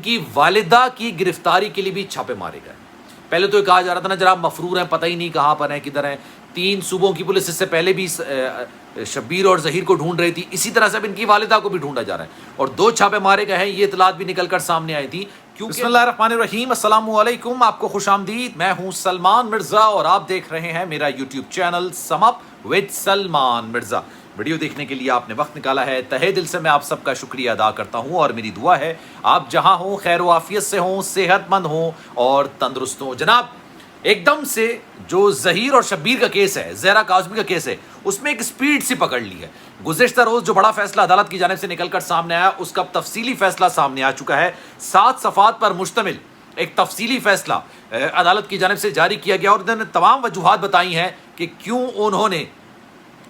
کی والدہ کی گرفتاری کے لیے بھی چھاپے مارے گئے. پہلے تو یہ کہا جا رہا تھا نا جناب مفرور ہیں, پتہ ہی نہیں کہاں پر ہیں, کدھر ہیں. 3 صوبوں کی پولیس اس سے پہلے بھی شبیر اور ظہیر کو ڈھونڈ رہی تھی, اسی طرح سے اب ان کی والدہ کو بھی ڈھونڈا جا رہا ہے, اور 2 چھاپے مارے گئے ہیں. یہ اطلاعات بھی نکل کر سامنے آئی تھی. بسم اللہ الرحمن الرحیم, السلام علیکم, آپ کو خوش آمدید. میں ہوں سلمان مرزا اور آپ دیکھ رہے ہیں میرا YouTube channel some up with Salman Mirza. Video دیکھنے کے لیے آپ نے وقت نکالا ہے, تہہ دل سے میں آپ سب کا شکریہ ادا کرتا ہوں, اور میری دعا ہے آپ جہاں ہوں خیر و عافیت سے ہوں, صحت مند ہوں اور تندرست ہوں. جناب ایک دم سے جو ظہیر اور شبیر کا کیس ہے, زہرا کاظمی کا کیس ہے, اس میں ایک سپیڈ سی پکڑ لی ہے. گزشتہ روز جو بڑا فیصلہ عدالت کی جانب سے نکل کر سامنے آیا, اس کا تفصیلی فیصلہ سامنے آ چکا ہے. 7 صفحات پر مشتمل ایک تفصیلی فیصلہ عدالت کی جانب سے جاری کیا گیا, اور انہوں نے تمام وجوہات بتائی ہیں کہ کیوں انہوں نے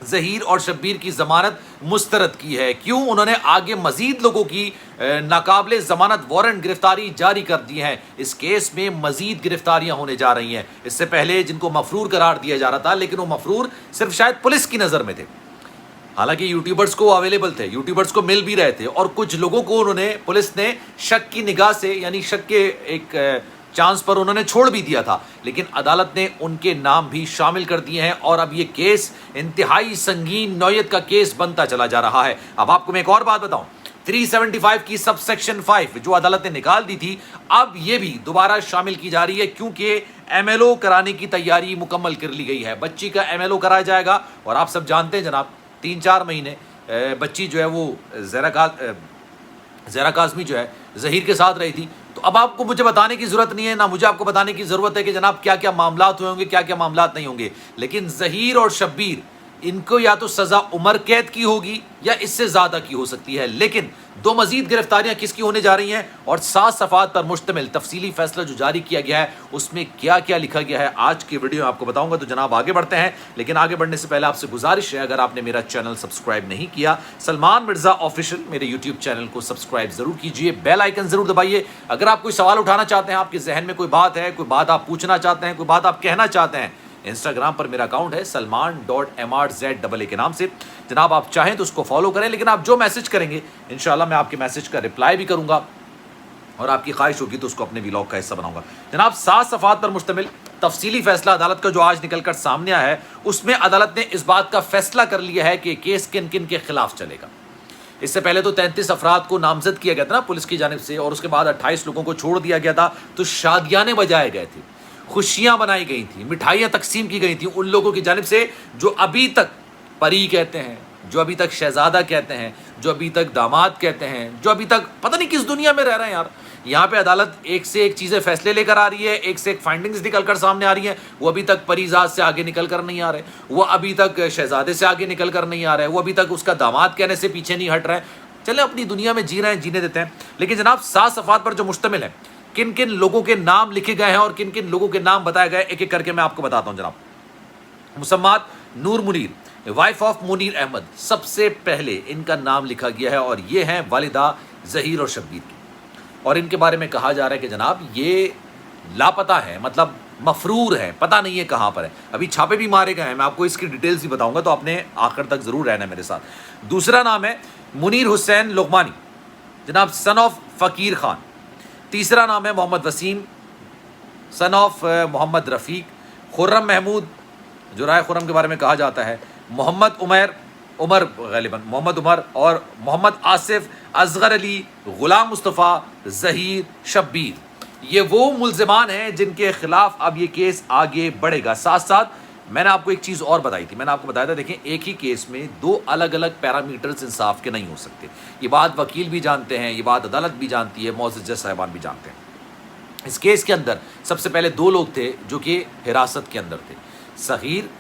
ظہیر اور شبیر کی ضمانت مسترد کی ہے, کیوں انہوں نے آگے مزید لوگوں کی ناقابل ضمانت وارنٹ گرفتاری جاری کر دی ہیں. اس کیس میں مزید گرفتاریاں ہونے جا رہی ہیں. اس سے پہلے جن کو مفرور قرار دیا جا رہا تھا, لیکن وہ مفرور صرف شاید پولیس کی نظر میں تھے, حالانکہ یوٹیوبرز کو اویلیبل تھے, یوٹیوبرز کو مل بھی رہے تھے, اور کچھ لوگوں کو انہوں نے پولیس نے شک کی نگاہ سے, یعنی شک کے ایک چانس پر انہوں نے چھوڑ بھی دیا تھا, لیکن عدالت نے ان کے نام بھی شامل کر دیے ہیں, اور اب یہ کیس انتہائی سنگین نوعیت کا کیس بنتا چلا جا رہا ہے. اب آپ کو میں ایک اور بات بتاؤں, 375 کی سب سیکشن 5 جو عدالت نے نکال دی تھی, اب یہ بھی دوبارہ شامل کی جا رہی ہے, کیونکہ ایم ایل او کرانے کی تیاری مکمل کر لی گئی ہے. بچی کا ایم ایل او کرایا جائے گا, اور آپ سب جانتے ہیں جناب 3-4 مہینے بچی جو ہے وہ زہرا کاظمی جو ہے ظہیر کے ساتھ رہی تھی. تو اب آپ کو مجھے بتانے کی ضرورت نہیں ہے, نہ مجھے آپ کو بتانے کی ضرورت ہے کہ جناب کیا کیا معاملات ہوئے ہوں گے, کیا کیا معاملات نہیں ہوں گے. لیکن ظہیر اور شبیر, ان کو یا تو سزا عمر قید کی ہوگی یا اس سے زیادہ کی ہو سکتی ہے, لیکن 2 مزید گرفتاریاں کس کی ہونے جا رہی ہیں, اور 7 صفحات پر مشتمل تفصیلی فیصلہ جو جاری کیا گیا ہے, اس میں کیا کیا لکھا گیا ہے آج کی ویڈیو میں آپ کو بتاؤں گا. تو جناب آگے بڑھتے ہیں, لیکن آگے بڑھنے سے پہلے آپ سے گزارش ہے, اگر آپ نے میرا چینل سبسکرائب نہیں کیا, سلمان مرزا آفیشیل میرے یوٹیوب چینل کو سبسکرائب ضرور کیجئے, بیل آئیکن ضرور دبائیے. اگر آپ کوئی سوال اٹھانا چاہتے ہیں, آپ کے ذہن میں کوئی بات ہے, کوئی بات آپ پوچھنا چاہتے ہیں, کوئی بات آپ کہنا چاہتے ہیں, انسٹاگرام پر میرا اکاؤنٹ ہے salman.mrz کے نام سے, جناب آپ چاہیں تو اس کو فالو کریں. لیکن آپ جو میسج کریں گے انشاءاللہ میں آپ کے میسج کا رپلائی بھی کروں گا, اور آپ کی خواہش ہوگی تو اس کو اپنے ولاگ کا حصہ بناؤں گا. جناب 7 صفحات پر مشتمل تفصیلی فیصلہ عدالت کا جو آج نکل کر سامنے آیا ہے, اس میں عدالت نے اس بات کا فیصلہ کر لیا ہے کہ کیس کن کن کے خلاف چلے گا. اس سے پہلے تو 33 افراد کو نامزد کیا گیا تھا نا پولیس کی جانب سے, اور اس کے بعد 28 لوگوں کو چھوڑ دیا گیا تھا. تو شادیاں بجائے گئے تھے, خوشیاں بنائی گئی تھیں, مٹھائیاں تقسیم کی گئی تھیں ان لوگوں کی جانب سے جو ابھی تک پری کہتے ہیں, جو ابھی تک شہزادہ کہتے ہیں, جو ابھی تک داماد کہتے ہیں, جو ابھی تک پتہ نہیں کس دنیا میں رہ رہے ہیں یار. یہاں پہ عدالت ایک سے ایک چیزیں فیصلے لے کر آ رہی ہے, ایک سے ایک فائنڈنگز نکل کر سامنے آ رہی ہیں. وہ ابھی تک پری ذات سے آگے نکل کر نہیں آ رہے, وہ ابھی تک شہزادے سے آگے نکل کر نہیں آ رہے, وہ ابھی تک اس کا داماد کہنے سے پیچھے نہیں ہٹ رہے. چلیں اپنی دنیا میں جی رہے ہیں, جینے دیتے ہیں. لیکن جناب 7 صفحات پر جو مشتمل ہے, کن کن لوگوں کے نام لکھے گئے ہیں اور کن کن لوگوں کے نام بتائے گئے, ایک ایک کر کے میں آپ کو بتاتا ہوں. جناب مسمات نور منیر, وائف آف منیر احمد, سب سے پہلے ان کا نام لکھا گیا ہے, اور یہ ہیں والدہ ظہیر اور شبیر کی. اور ان کے بارے میں کہا جا رہا ہے کہ جناب یہ لاپتہ ہیں, مطلب مفرور ہیں, پتہ نہیں ہے کہاں پر ہے. ابھی چھاپے بھی مارے گئے ہیں, میں آپ کو اس کی ڈیٹیلز بھی بتاؤں گا, تو آپ نے آخر تک ضرور رہنا ہے میرے ساتھ. دوسرا نام ہے منیر حسین لغمانی, جناب سن آف فقیر خان. تیسرا نام ہے محمد وسیم سن آف محمد رفیق. خرم محمود, جو رائے خرم کے بارے میں کہا جاتا ہے. محمد عمر غالباً محمد عمر, اور محمد آصف, اصغر علی, غلام مصطفیٰ, ظہیر, شبیر. یہ وہ ملزمان ہیں جن کے خلاف اب یہ کیس آگے بڑھے گا. ساتھ ساتھ میں نے آپ کو ایک چیز اور بتائی تھی, میں نے آپ کو بتایا تھا, دیکھیں ایک ہی کیس میں 2 الگ الگ پیرامیٹرز انصاف کے نہیں ہو سکتے. یہ بات وکیل بھی جانتے ہیں, یہ بات عدالت بھی جانتی ہے, معزز جج صاحبان بھی جانتے ہیں. اس کیس کے اندر سب سے پہلے 2 لوگ تھے جو کہ حراست کے اندر تھے, صغیر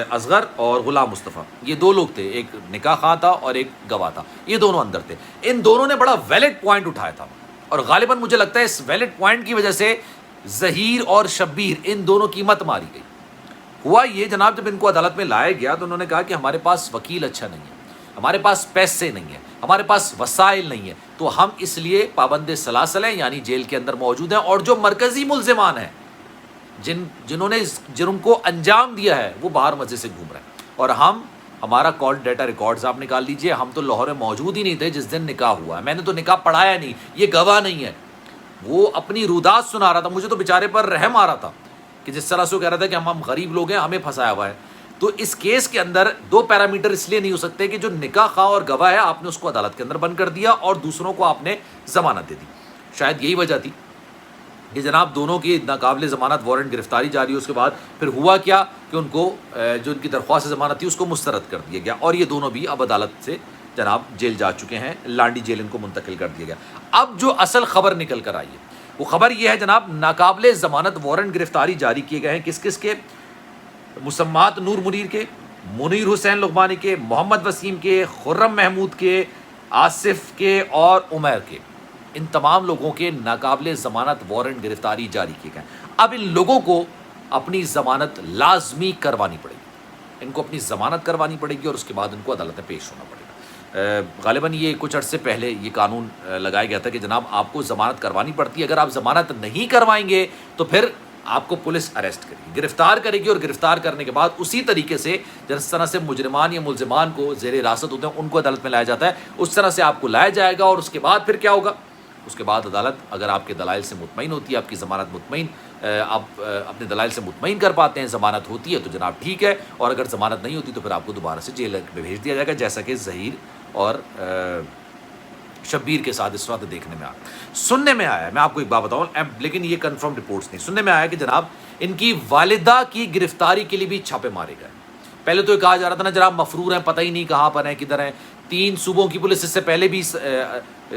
اصغر اور غلام مصطفیٰ. یہ 2 لوگ تھے, ایک نکاح خواہ تھا اور ایک گواہ تھا, یہ دونوں اندر تھے. ان دونوں نے بڑا ویلڈ پوائنٹ اٹھایا تھا, اور غالباً مجھے لگتا ہے اس ویلڈ پوائنٹ کی وجہ سے ظہیر اور شبیر ان دونوں کی مت ماری گئی. ہوا یہ جناب, جب ان کو عدالت میں لایا گیا تو انہوں نے کہا کہ ہمارے پاس وکیل اچھا نہیں ہے, ہمارے پاس پیسے نہیں ہیں, ہمارے پاس وسائل نہیں ہیں, تو ہم اس لیے پابند سلاسل ہیں, یعنی جیل کے اندر موجود ہیں, اور جو مرکزی ملزمان ہیں جنہوں نے اس جرم کو انجام دیا ہے وہ باہر مزے سے گھوم رہے ہیں, اور ہمارا کال ڈیٹا ریکارڈز آپ نکال لیجئے, ہم تو لاہور میں موجود ہی نہیں تھے جس دن نکاح ہوا ہے, میں نے تو نکاح پڑھایا نہیں, یہ گواہ نہیں ہے. وہ اپنی رودات سنا رہا تھا. مجھے تو بیچارے پر رحم آ رہا تھا کہ جس طرح سے وہ کہہ رہا تھا کہ ہم غریب لوگ ہیں, ہمیں پھنسایا ہوا ہے. تو اس کیس کے اندر دو پیرامیٹر اس لیے نہیں ہو سکتے کہ جو نکاح خواہ اور گواہ ہے آپ نے اس کو عدالت کے اندر بند کر دیا اور دوسروں کو آپ نے ضمانت دے دی. شاید یہی وجہ تھی کہ جناب دونوں کی ناقابل ضمانت وارنٹ گرفتاری جاری ہے. اس کے بعد پھر ہوا کیا کہ ان کو جو ان کی درخواست ضمانت تھی اس کو مسترد کر دیا گیا, اور یہ دونوں بھی اب عدالت سے جناب جیل جا چکے ہیں, لانڈی جیل ان کو منتقل کر دیا گیا. اب جو اصل خبر نکل کر آئی ہے وہ خبر یہ ہے جناب, ناقابل ضمانت وارنٹ گرفتاری جاری کیے گئے ہیں کس کس کے؟ مسمات نور منیر کے, منیر حسین لغمانی کے, محمد وسیم کے, خرم محمود کے, آصف کے اور عمیر کے. ان تمام لوگوں کے ناقابل ضمانت وارنٹ گرفتاری جاری کیے گئے. اب ان لوگوں کو اپنی ضمانت لازمی کروانی پڑے گی, ان کو اپنی ضمانت کروانی پڑے گی اور اس کے بعد ان کو عدالت میں پیش ہونا پڑے گا. غالباً یہ کچھ عرصے پہلے یہ قانون لگایا گیا تھا کہ جناب آپ کو ضمانت کروانی پڑتی ہے, اگر آپ ضمانت نہیں کروائیں گے تو پھر آپ کو پولیس اریسٹ کرے گی, گرفتار کرے گی, اور گرفتار کرنے کے بعد اسی طریقے سے جس طرح سے مجرمان یا ملزمان کو زیر حراست ہوتے ہیں ان کو عدالت میں لایا جاتا ہے, اس طرح سے آپ کو لایا جائے گا. اور اس کے بعد پھر کیا ہوگا؟ اس کے بعد عدالت اگر آپ کے دلائل سے مطمئن ہوتی ہے, آپ کی ضمانت مطمئن, آپ اپنے دلائل سے مطمئن کر پاتے ہیں, ضمانت ہوتی ہے تو جناب ٹھیک ہے, اور اگر ضمانت نہیں ہوتی تو پھر آپ کو دوبارہ سے جیل میں بھیج دیا جائے گا, جیسا کہ ظہیر اور شبیر کے ساتھ اس وقت دیکھنے میں آیا, سننے میں آیا ہے. میں آپ کو ایک بات بتاؤں, لیکن یہ کنفرم رپورٹس نہیں, سننے میں آیا کہ جناب ان کی والدہ کی گرفتاری کے لیے بھی چھاپے مارے گئے. پہلے تو یہ کہا جا رہا تھا نا جناب مفرور ہیں, پتہ ہی نہیں کہاں پر ہیں, کدھر ہیں. 3 صوبوں کی پولیس اس سے پہلے بھی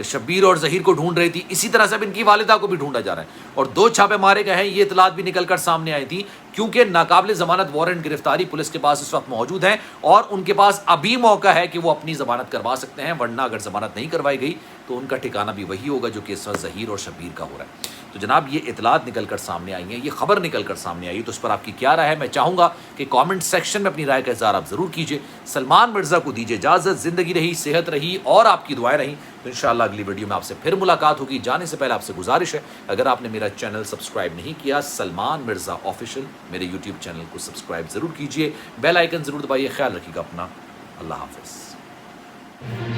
شبیر اور ظہیر کو ڈھونڈ رہی تھی, اسی طرح سے اب ان کی والدہ کو بھی ڈھونڈا جا رہا ہے, اور 2 چھاپے مارے گئے ہیں. یہ اطلاعات بھی نکل کر سامنے آئی تھی کیونکہ ناقابل ضمانت وارنٹ گرفتاری پولیس کے پاس اس وقت موجود ہیں, اور ان کے پاس ابھی موقع ہے کہ وہ اپنی ضمانت کروا سکتے ہیں, ورنہ اگر ضمانت نہیں کروائی گئی تو ان کا ٹھکانہ بھی وہی ہوگا جو کہ اس وقت ظہیر اور شبیر کا ہو رہا ہے. تو جناب یہ اطلاعات نکل کر سامنے آئی ہیں, یہ خبر نکل کر سامنے آئی, تو اس پر آپ کی کیا رائے ہے؟ میں چاہوں گا کہ کامنٹ سیکشن میں اپنی رائے کا اظہار آپ ضرور کیجیے. سلمان مرزا کو دیجیے اجازت, زندگی رہی, صحت رہی اور آپ کی دعائیں رہیں, تو انشاءاللہ اگلی ویڈیو میں آپ سے پھر ملاقات ہوگی. جانے سے پہلے آپ سے گزارش ہے, اگر آپ نے میرا چینل سبسکرائب نہیں کیا, سلمان مرزا آفیشیل میرے یوٹیوب چینل کو سبسکرائب ضرور کیجیے, بیل آئیکن ضرور دبائیے. خیال رکھیے گا اپنا, اللہ حافظ.